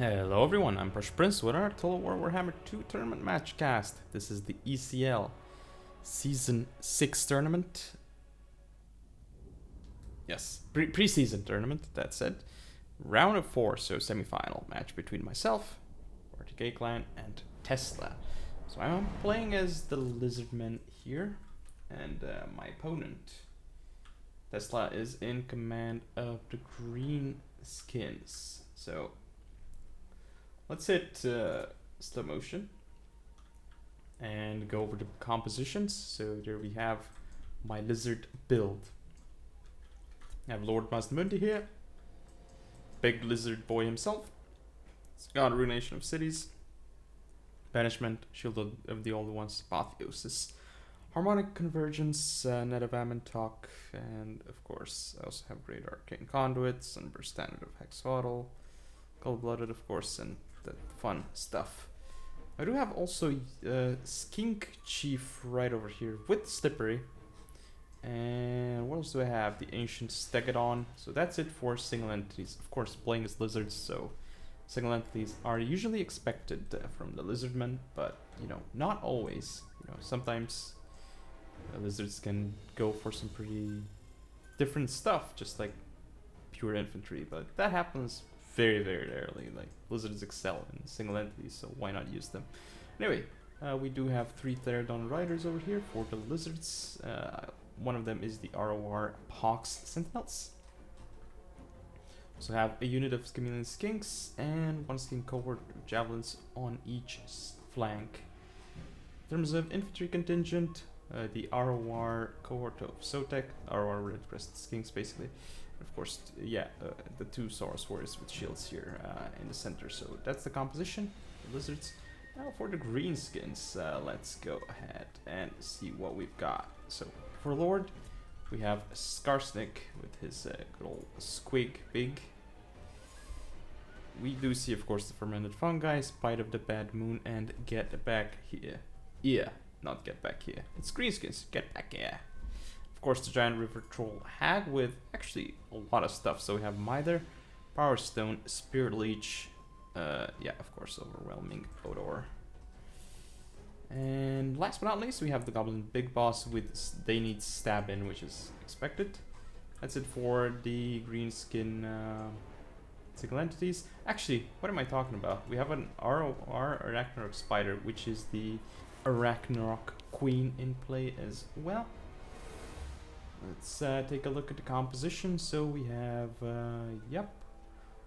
Hello everyone, I'm PrussianPrince with our Total War Warhammer 2 tournament match cast. This is the ECL Season 6 tournament. Yes, preseason tournament, that said. Round of 4, so semifinal match between myself, RTK Clan, and Tesla. So I'm playing as the Lizardmen here, and my opponent, Tesla, is in command of the green skins. So let's hit slow motion and go over the compositions. So there we have my lizard build. I have Lord Mazdamundi here, big lizard boy himself. It's got Ruination of Cities, Banishment, Shield of the Old Ones, Apotheosis, Harmonic Convergence, Net of Amantok, and of course I also have Great Arcane Conduit, Sunburst Standard of Hexodal, Cold-Blooded of course, and the fun stuff. I do have also Skink Chief right over here with Slippery. And what else do I have? The Ancient Stegodon. So that's it for single entities. Of course, playing as lizards, so single entities are usually expected from the lizardmen, but you know, not always. You know, sometimes lizards can go for some pretty different stuff, just like pure infantry, but that happens very rarely. Like, lizards excel in single entities, so why not use them? Anyway, we do have 3 Therodon riders over here for the lizards. One of them is the ROR Pox Sentinels. So have a unit of Chameleon Skinks and 1 skink cohort of javelins on each flank. In terms of infantry contingent, the ROR cohort of Sotek, ROR Red Crested Skinks basically. Of course, yeah, the 2 Saurus Warriors with shields here in the center. So that's the composition, the lizards. Now for the green skins, let's go ahead and see what we've got. So for Lord, we have Skarsnik with his good old Squig Big. We do see, of course, the Fermented Fungi, Spite of the Bad Moon, and Get Back Here. Yeah, not Get Back Here. It's green skins, Get Back Here. Of course, the Giant River Troll Hag with actually a lot of stuff. So we have Mither, Power Stone, Spirit Leech, yeah, of course, Overwhelming Odor. And last but not least, we have the Goblin Big Boss with They Need Stab In, which is expected. That's it for the green skin single entities. Actually, what am I talking about? We have an ROR Arachnarok Spider, which is the Arachnarok Queen in play as well. Let's take a look at the composition. So we have, yep,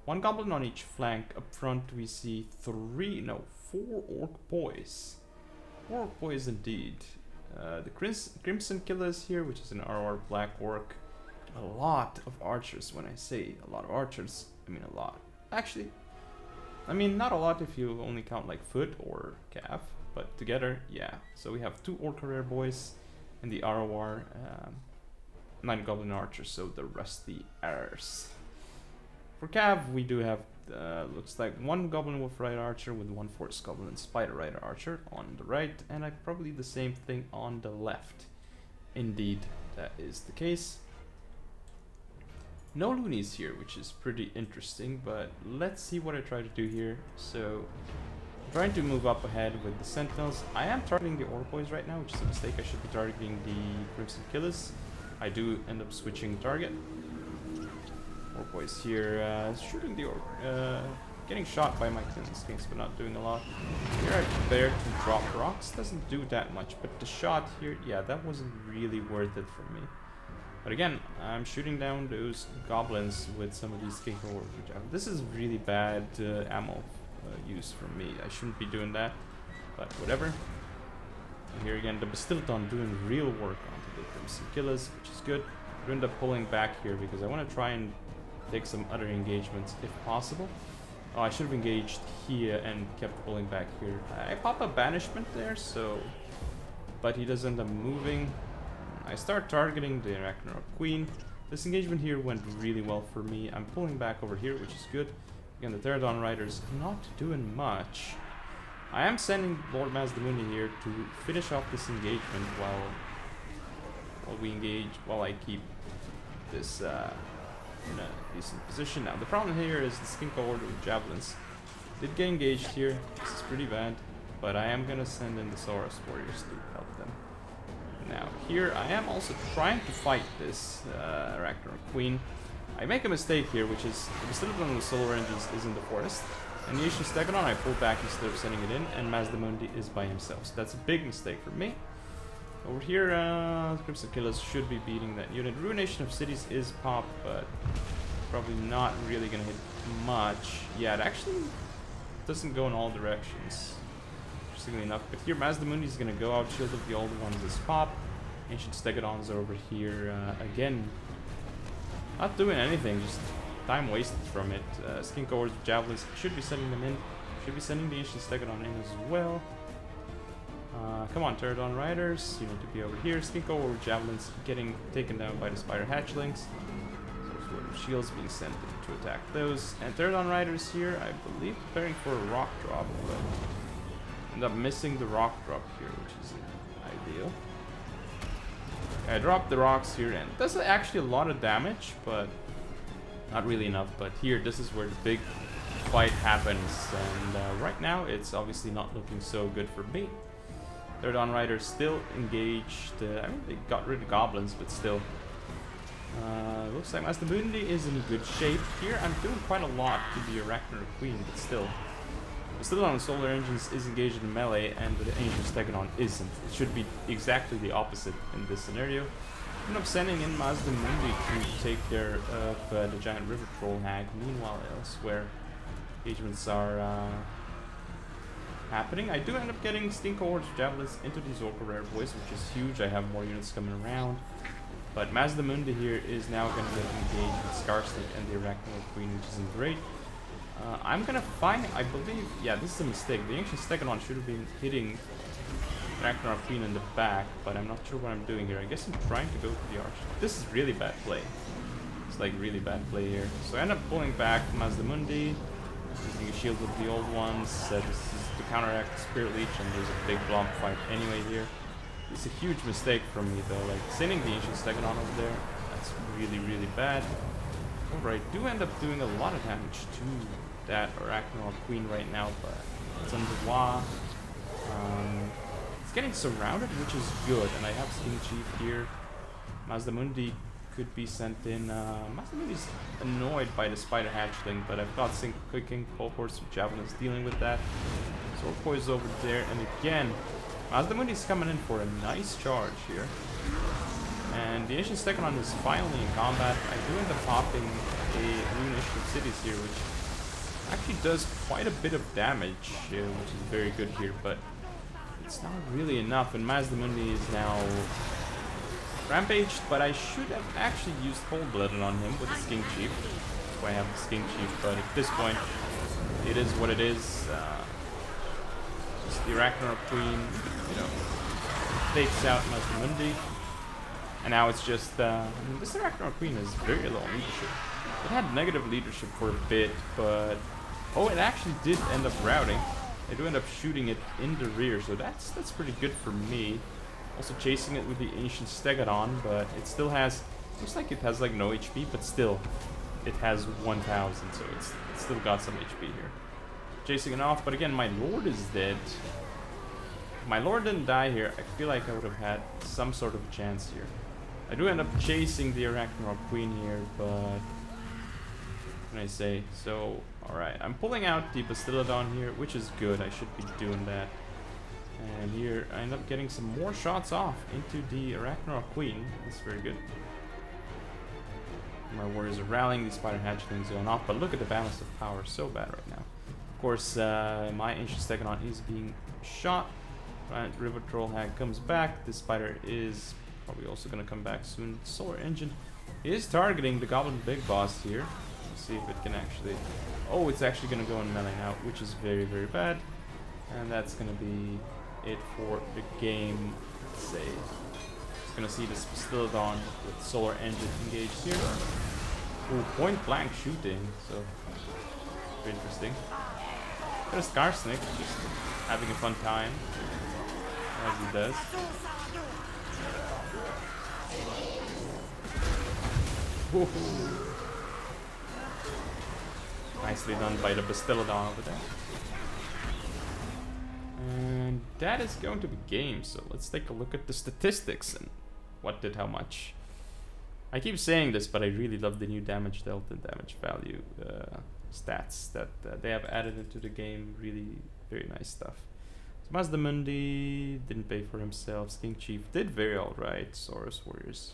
1 goblin on each flank. Up front we see 4 orc boys. 4 orc boys indeed. The Crimson Killer is here, which is an RR Black Orc. A lot of archers. When I say a lot of archers, I mean a lot. Actually, I mean not a lot if you only count like foot or calf, but together, yeah. So we have 2 orc career boys and the ROR 9 goblin archers, so the rusty arrows. For Cav, we do have, looks like 1 Goblin Wolf Rider Archer with 1 Forest Goblin Spider Rider Archer on the right, and probably the same thing on the left. Indeed, that is the case. No loonies here, which is pretty interesting, but let's see what I try to do here. So, I'm trying to move up ahead with the Sentinels. I am targeting the Orc Boys right now, which is a mistake. I should be targeting the Crimson Killers. I do end up switching target. Orc Boys here, shooting the Orc, getting shot by my Skinks, but not doing a lot. Here I prepare to drop rocks, doesn't do that much, but the shot here, yeah, that wasn't really worth it for me. But again, I'm shooting down those goblins with some of these Skink Orcs. This is really bad ammo use from me. I shouldn't be doing that, but whatever. And here again, the Bastilaton doing real work onto the Crimson Killers, which is good. I end up pulling back here because I want to try and take some other engagements if possible. Oh, I should have engaged here and kept pulling back here. I pop a banishment there, so... But he does end up moving. I start targeting the Arachnarok Queen. This engagement here went really well for me. I'm pulling back over here, which is good. Again, the Therodon Riders not doing much. I am sending Lord Mazdamundi here to finish off this engagement while I keep this in a decent position. Now the problem here is the Skink Order with javelins did get engaged here. This is pretty bad. But I am gonna send in the Saurus Warriors to help them. Now, here I am also trying to fight this Ragnarok Queen. I make a mistake here, which is the Basilican of the Solar Engines is in the forest. And the Ancient Stegodon I pull back instead of sending it in, and Mazdamundi is by himself. So that's a big mistake for me. Over here, Crimson Killers should be beating that unit. Ruination of Cities is pop, but probably not really gonna hit much. Yeah, it actually doesn't go in all directions, interestingly enough. But here, Mazdamundi is gonna go out. Shield of the Old Ones is pop. Ancient Stegodons are over here again. Not doing anything, just time wasted from it. Skink Ores, Javelins, should be sending them in. Should be sending the Ancient Stegodon in as well. Come on, Pterodon Riders, you need to be over here. Skink Ore, Javelins getting taken down by the Spider Hatchlings. So shields being sent in to attack those. And Pterodon Riders here, I believe, preparing for a rock drop, but end up missing the rock drop here, which isn't ideal. I dropped the rocks here, and does actually a lot of damage, but not really enough. But here, this is where the big fight happens, and right now it's obviously not looking so good for me. Pterodon Riders still engaged. I mean, they got rid of goblins, but still. Looks like Mazdamundi is in good shape. Here, I'm doing quite a lot to be a Ragnarok Queen, but still. Basilican Solar Engines is engaged in melee, and the Ancient Stegodon isn't. It should be exactly the opposite in this scenario. I end up sending in Mazdamundi to take care of the giant river troll hag. Meanwhile, elsewhere, engagements are happening. I do end up getting Stink Ores Javelins into these Orca Rare Boys, which is huge. I have more units coming around. But Mazdamundi here is now going to get engaged with Skarsnik and the Ragnarok Queen, which isn't great. I'm gonna find, I believe, yeah, this is a mistake. The Ancient Stegodon should have been hitting Ragnarok Queen in the back, but I'm not sure what I'm doing here. I guess I'm trying to go for the Arch. This is really bad play. It's like really bad play here. So I end up pulling back Mazdamundi, using a shield with the Old Ones. This is to counteract the Spirit Leech, and there's a big blob fight anyway here. It's a huge mistake from me though, like sending the Ancient Stegodon over there. That's really, really bad. However, I do end up doing a lot of damage to that Ragnarok Queen right now, but it's under Wa. It's getting surrounded, which is good, and I have Sting Chief here. Mazdamundi could be sent in. Mazdamundi's annoyed by the Spider Hatchling, but I've got Sync Clicking, Pole Horse with Javelins dealing with that. Sword Poise over there, and again, Mazdamundi's coming in for a nice charge here. And the Ancient Stegodon is finally in combat. I do end up popping a Ruination of Cities here, which actually does quite a bit of damage, which is very good here, but it's not really enough. And Mazdamundi is now rampaged, but I should have actually used Cold-Blooded on him with the Skink Chief. That's why I have the Skink Chief, but at this point, it is what it is. Just the Ragnarok Queen, you know, takes out Mazdamundi. And now it's just, I mean, this Ragnarok Queen has very low leadership. It had negative leadership for a bit, but... Oh, it actually did end up routing. I do end up shooting it in the rear, so that's pretty good for me. Also chasing it with the Ancient Stegodon, but it still has... Looks like it has like no HP, but still, it has 1000, so it's still got some HP here. Chasing it off, but again, my Lord is dead. If my Lord didn't die here, I feel like I would have had some sort of a chance here. I do end up chasing the Ragnarok Queen here, but what can I say? So, alright, I'm pulling out the Bastiladon here, which is good. I should be doing that. And here, I end up getting some more shots off into the Ragnarok Queen. That's very good. My warriors are rallying, these Spider Hatchlings going off, but look at the balance of power, so bad right now. Of course, my Ancient Stegodon is being shot. River Troll Hag comes back. This spider is probably also going to come back soon. Solar Engine is targeting the Goblin Big Boss here. Let's see if it can actually... Oh, it's actually going to go in melee now, which is very, very bad. And that's going to be it for the game. Let's say it's going to see this Bastiladon with Solar Engine engaged here. Ooh, point blank shooting, so very interesting. There's Skarsnik just having a fun time, as he does. Nicely done by the Bastiladon over there. And that is going to be game, so let's take a look at the statistics and what did how much. I keep saying this, but I really love the new damage delta and damage value stats that they have added into the game. Really very nice stuff. So Mazdamundi didn't pay for himself. King Chief did very alright. Saurus Warriors,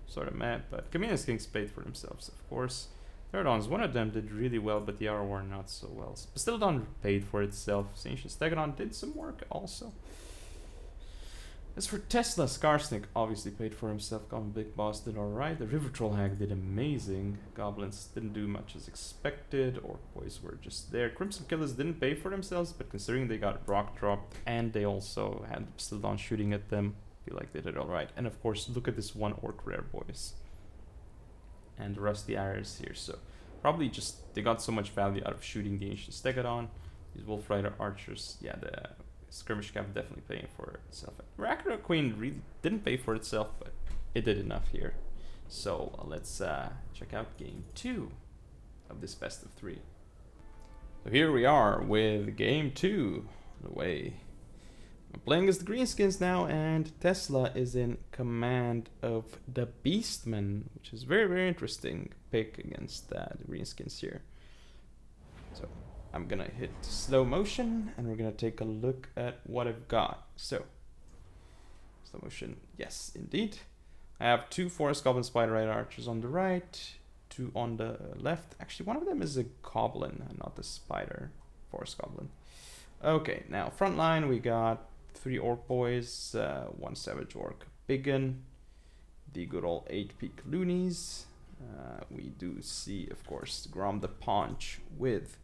sort of mad, but Camino's Kings paid for themselves, of course. Therodons, one of them did really well, but the other one not so well. Bastiladon paid for itself. Ancient Stegodon did some work also. As for Tesla, Skarsnik obviously paid for himself. Goblin Big Boss did alright. The River Troll Hag did amazing. Goblins didn't do much as expected. Orc Boys were just there. Crimson Killers didn't pay for themselves, but considering they got rock dropped and they also had Bastiladon shooting at them, I feel like they did alright. And of course, look at this one Orc Rare, boys. And Rusty Arrows here, so probably just they got so much value out of shooting the Ancient Stegodon. These Wolf Rider Archers, yeah, the Skirmish Cap definitely paying for itself. Ragnarok Queen really didn't pay for itself, but it did enough here. So let's check out game 2 of this best of 3. So here we are with game 2 on the way. I'm playing as the Greenskins now, and Tesla is in command of the Beastmen, which is very, very interesting pick against the Greenskins here. So I'm gonna hit slow motion, and we're gonna take a look at what I've got. So, slow motion, yes, indeed. I have 2 Forest Goblin Spider Rider Archers on the right, 2 on the left. Actually, one of them is a Goblin, and not the Spider Forest Goblin. Okay, now Frontline, we got 3 Orc Boys, 1 Savage Orc Biggin, the good old 8 Peak Loonies. We do see, of course, Grom the Paunch with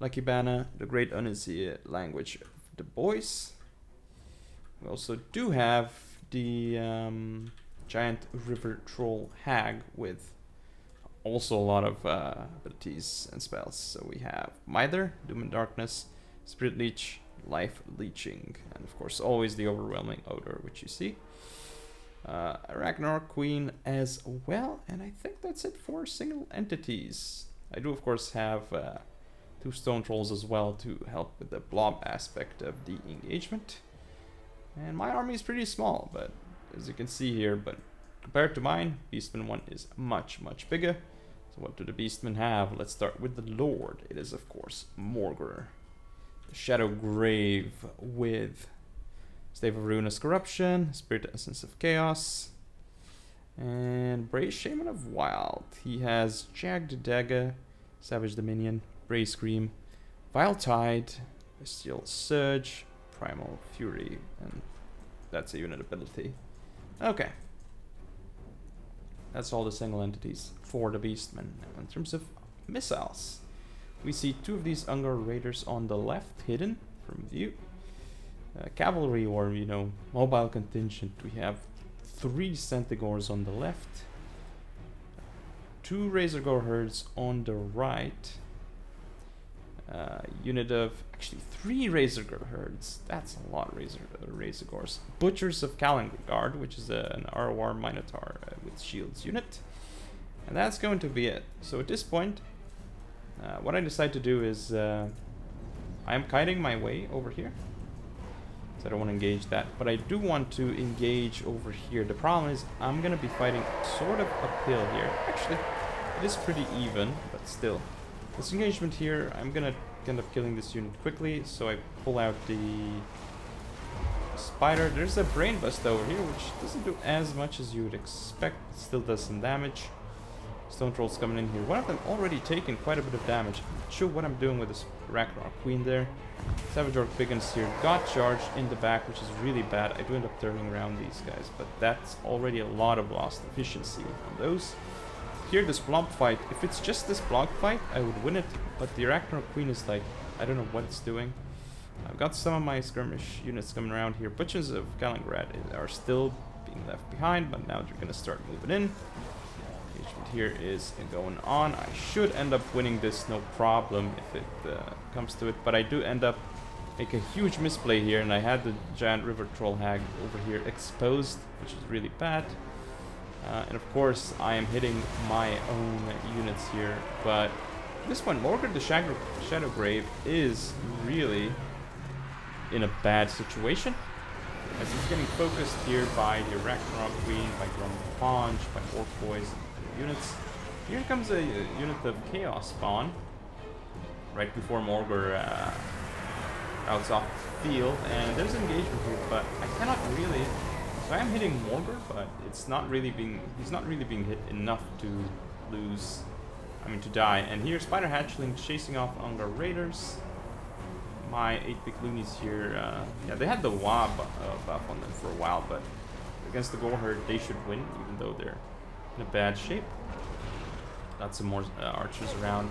Lucky Bana, the Great Uneasy Language of the Boys. We also do have the Giant River Troll Hag with also a lot of abilities and spells. So we have Mither, Doom and Darkness, Spirit Leech, Life Leeching, and of course always the Overwhelming Odor, which you see. Ragnarok Queen as well, and I think that's it for single entities. I do of course have 2 Stone Trolls as well to help with the blob aspect of the engagement. And my army is pretty small, but as you can see here, but compared to mine, Beastman 1 is much, much bigger. So what do the Beastmen have? Let's start with the Lord. It is of course Morgr. Shadow Grave with Stave of Ruinous Corruption, Spirit Essence of Chaos, and Brave Shaman of Wild. He has Jagged Dagger, Savage Dominion, Brave Scream, Vile Tide, Bestial Surge, Primal Fury, and that's a unit ability. Okay. That's all the single entities for the Beastmen. Now, in terms of missiles, we see 2 of these Ungar Raiders on the left, hidden from view. Cavalry, or mobile contingent, we have 3 Centigores on the left, 2 Razorgore herds on the right, unit of actually 3 Razorgore herds. That's a lot of Razorgores. Butchers of Kalangard, which is an ROR Minotaur with shields unit, and that's going to be it. So at this point, what I decide to do is I am kiting my way over here. So I don't want to engage that, but I do want to engage over here. The problem is I'm going to be fighting sort of uphill here. Actually, it is pretty even, but still. This engagement here, I'm going to end up killing this unit quickly, so I pull out the Spider. There's a Brain Bust over here, which doesn't do as much as you would expect. It still does some damage. Stone Trolls coming in here. One of them already taken quite a bit of damage. I'm not sure what I'm doing with this Ragnarok Queen there. Savage Orc Biggins here got charged in the back, which is really bad. I do end up turning around these guys, but that's already a lot of lost efficiency on those. Here, this blob fight, if it's just this blob fight, I would win it, but the Ragnarok Queen is like, I don't know what it's doing. I've got some of my skirmish units coming around here. Butchers of Kalingrad are still being left behind, but now they're going to start moving in. Engagement here is going on. I should end up winning this, no problem, if it comes to it, but I do end up make a huge misplay here, and I had the giant river troll hag over here exposed, which is really bad. And of course, I am hitting my own units here, but at this point, Morgan the Shadow Grave is really in a bad situation, as he's getting focused here by the Ragnarok Queen, by Grom the Paunch, by Orc Boys and units. Here comes a unit of Chaos Spawn, right before Morgr routes off the field, and there's engagement here, but I cannot really. So I am hitting Morgr, but it's not really being. He's not really being hit enough to lose. I mean, to die. And here, Spider Hatchling chasing off Unger Raiders. My 8-bit loonies here. Yeah, they had the WA buff on them for a while, but against the Goreherd, they should win, even though they're in a bad shape. Got some more archers around.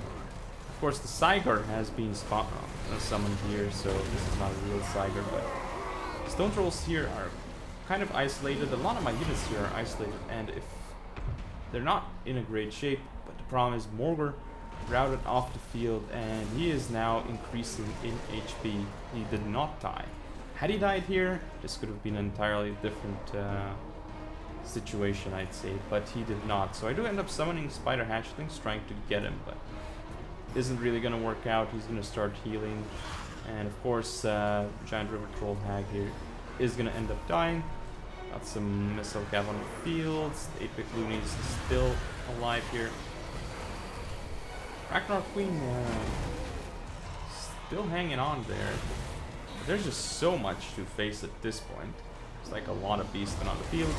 Of course, the Saigar has been summoned here, so this is not a real Saigar, but Stone Trolls here are kind of isolated. A lot of my units here are isolated, and if they're not in a great shape, but the problem is Morgr routed off the field, and he is now increasing in HP. He did not die. Had he died here, this could have been an entirely different situation, I'd say, but he did not. So I do end up summoning Spider Hatchlings, trying to get him, but isn't really going to work out. He's going to start healing, and of course Giant River Troll Hag here is going to end up dying. Got some Missile Cav on the fields. The 8-bit loonies is still alive here. Ragnarok Queen still hanging on there. There's just so much to face at this point. It's like a lot of Beastmen on the field.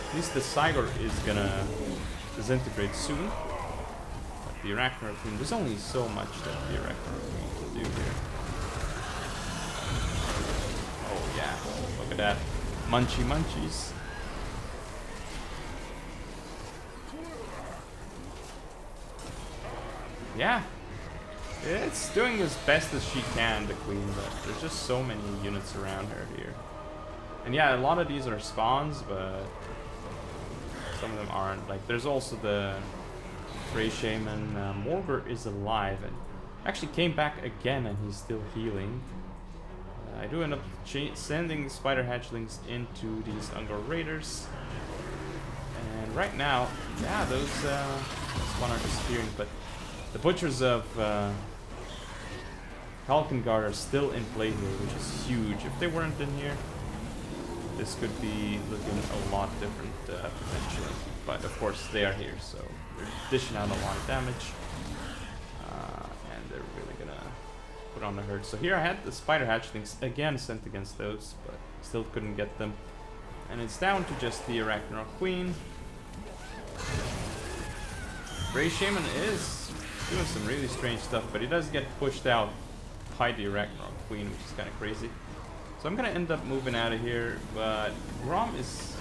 At least the Saigar is gonna disintegrate soon. But the Ragnarok Queen, there's only so much that the Ragnarok Queen can do here. Oh yeah, look at that. Munchies. Yeah, it's doing as best as she can, the Queen, but there's just so many units around her here. And yeah, a lot of these are spawns, but some of them aren't. Like, there's also the Grey Shaman. Morgr is alive and actually came back again, and he's still healing. I do end up sending Spider Hatchlings into these Unger Raiders. And right now, yeah, those spawn are disappearing, but the Butchers of Kalkengard are still in play here, which is huge. If they weren't in here, this could be looking a lot different potentially. But of course, they are here, so they're dishing out a lot of damage. And they're really gonna put on the herd. So here I had the Spider Hatchlings again sent against those, but still couldn't get them. And it's down to just the Ragnarok Queen. Grey Shaman is doing some really strange stuff, but he does get pushed out by the Ragnarok Queen, which is kind of crazy. So I'm gonna end up moving out of here, but Grom is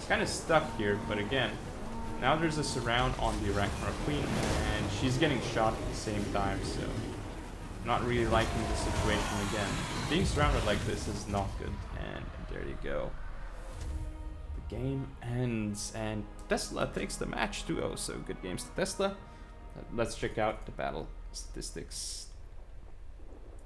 kind of stuck here. But again, now there's a surround on the Ragnarok Queen, and she's getting shot at the same time, so I'm not really liking the situation again. Being surrounded like this is not good, and there you go. The game ends, and Tesla takes the match 2-0, so good games to Tesla. Let's check out the battle statistics.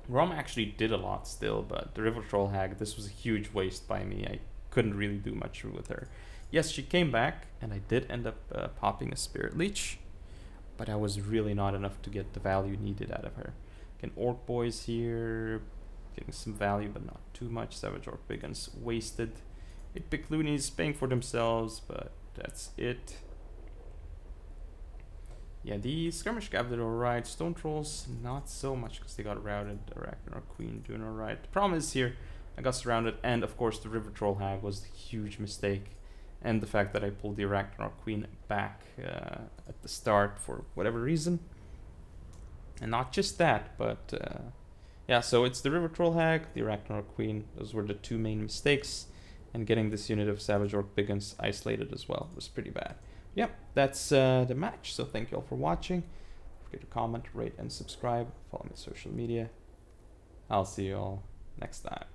Rom actually did a lot still, but the River Troll Hag, this was a huge waste by me. I couldn't really do much with her. Yes, she came back, and I did end up popping a Spirit Leech, but I was really not enough to get the value needed out of her. Again, Orc Boys here, getting some value, but not too much. Savage Orc Big Guns wasted. 8-bit loonies paying for themselves, but that's it. Yeah, the Skirmish Cav did alright. Stone Trolls, not so much, because they got routed. The Ragnarok Queen doing alright. The problem is here, I got surrounded, and of course the River Troll Hag was the huge mistake. And the fact that I pulled the Ragnarok Queen back at the start for whatever reason. And not just that, but yeah, so it's the River Troll Hag, the Ragnarok Queen. Those were the two main mistakes. And getting this unit of Savage Orc Big Guns isolated as well was pretty bad. Yep, that's the match, so thank you all for watching. Don't forget to comment, rate, and subscribe. Follow me on social media. I'll see you all next time.